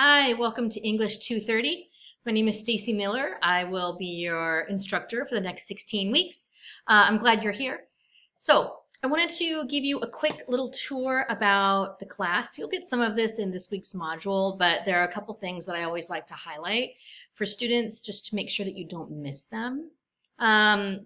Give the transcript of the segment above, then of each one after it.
Hi, welcome to English 230. My name is Stacy Miller. I will be your instructor for the next 16 weeks. I'm glad you're here. So I wanted to give you a quick little tour about the class. You'll get some of this in this week's module, but there are a couple things that I always like to highlight for students just to make sure that you don't miss them.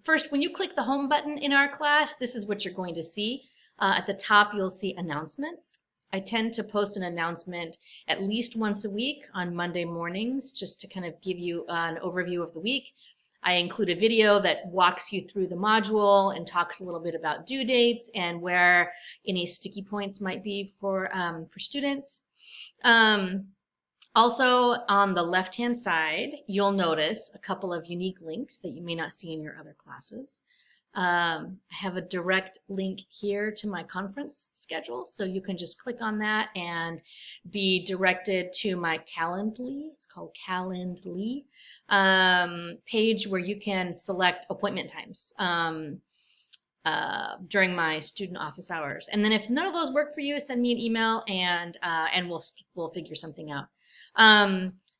First, when you click the home button in our class, this is what you're going to see. At the top, you'll see announcements. I tend to post an announcement at least once a week on Monday mornings, just to kind of give you an overview of the week. I include a video that walks you through the module and talks a little bit about due dates and where any sticky points might be for students. Also, on the left-hand side, you'll notice a couple of unique links that you may not see in your other classes. I have a direct link here to my conference schedule, so you can just click on that and be directed to my Calendly. It's called Calendly page where you can select appointment times during my student office hours. And then if none of those work for you, send me an email and we'll figure something out.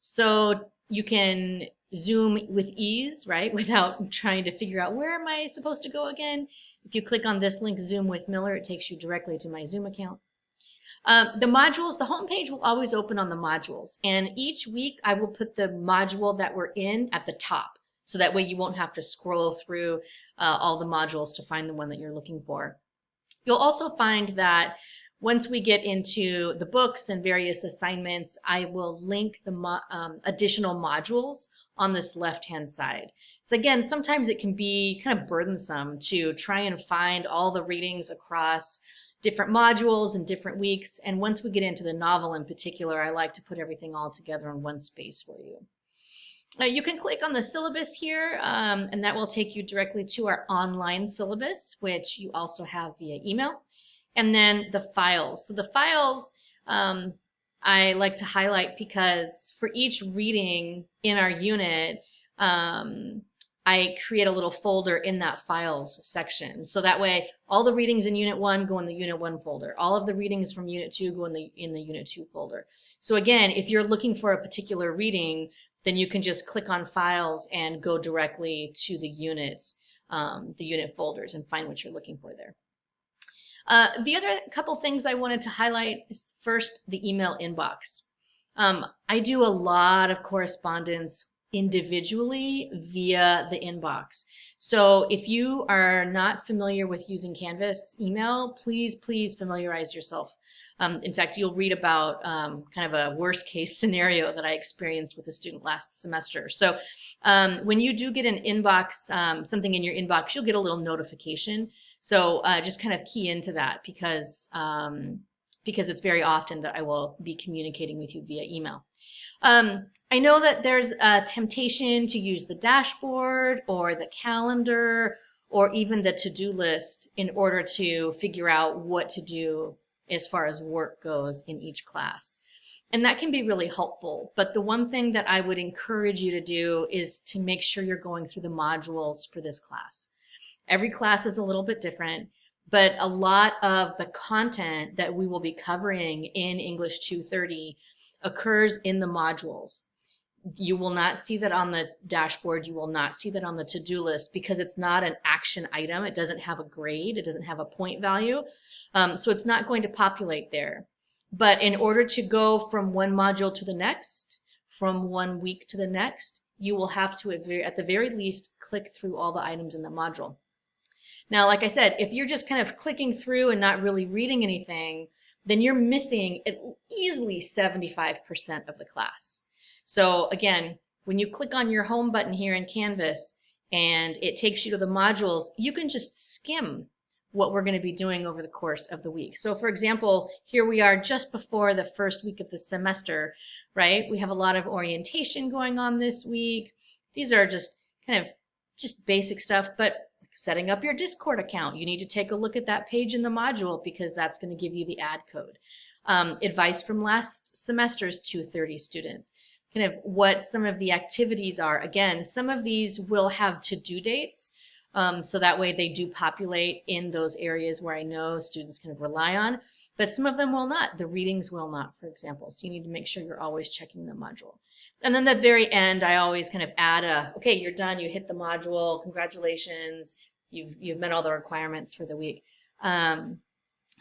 So you can Zoom with ease, right? Without trying to figure out where am I supposed to go again. If you click on this link, Zoom with Miller, it takes you directly to my Zoom account. The modules, the homepage will always open on the modules. And each week I will put the module that we're in at the top. So that way you won't have to scroll through all the modules to find the one that you're looking for. You'll also find that once we get into the books and various assignments, I will link the additional modules on this left-hand side. So again, sometimes it can be kind of burdensome to try and find all the readings across different modules and different weeks. And once we get into the novel in particular, I like to put everything all together in one space for you. You can click on the syllabus here, and that will take you directly to our online syllabus, which you also have via email. And then the files. So the files I like to highlight because for each reading in our unit, I create a little folder in that files section. So that way all the readings in unit 1 go in the unit 1 folder. All of the readings from unit 2 go in the unit 2 folder. So again, if you're looking for a particular reading, then you can just click on files and go directly to the units, the unit folders, and find what you're looking for there. The other couple things I wanted to highlight is first the email inbox. I do a lot of correspondence individually via the inbox. So if you are not familiar with using Canvas email, please familiarize yourself. In fact, you'll read about kind of a worst case scenario that I experienced with a student last semester. So when you do get an inbox, something in your inbox, you'll get a little notification. So just kind of key into that because it's very often that I will be communicating with you via email. I know that there's a temptation to use the dashboard or the calendar or even the to-do list in order to figure out what to do as far as work goes in each class. And that can be really helpful. But the one thing that I would encourage you to do is to make sure you're going through the modules for this class. Every class is a little bit different, but a lot of the content that we will be covering in English 230 occurs in the modules. You will not see that on the dashboard. You will not see that on the to-do list because it's not an action item. It doesn't have a grade. It doesn't have a point value. So it's not going to populate there. But in order to go from one module to the next, from one week to the next, you will have to, at the very least, click through all the items in the module. Now, like I said, if you're just kind of clicking through and not really reading anything, then you're missing easily 75% of the class. So again, when you click on your home button here in Canvas and it takes you to the modules, you can just skim what we're going to be doing over the course of the week. So for example, here we are just before the first week of the semester, right? We have a lot of orientation going on this week. These are just kind of just basic stuff, but setting up your Discord account, you need to take a look at that page in the module because that's going to give you the ad code. Advice from last semester's 230 students, kind of what some of the activities are. Again, some of these will have to-do dates, so that way they do populate in those areas where I know students kind of rely on. but some of them will not. The readings will not, for example. So you need to make sure you're always checking the module. And then at the very end, I always kind of add okay, you're done. You hit the module. Congratulations. You've met all the requirements for the week, so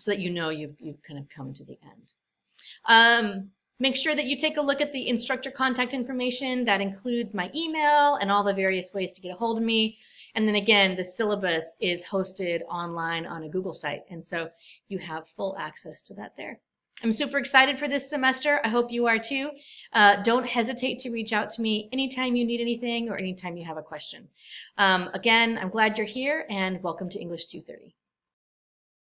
that you know you've kind of come to the end. Make sure that you take a look at the instructor contact information. That includes my email and all the various ways to get a hold of me. And then again, the syllabus is hosted online on a Google site. And so you have full access to that there. I'm super excited for this semester. I hope you are too. Don't hesitate to reach out to me anytime you need anything or anytime you have a question. Again, I'm glad you're here and welcome to English 230.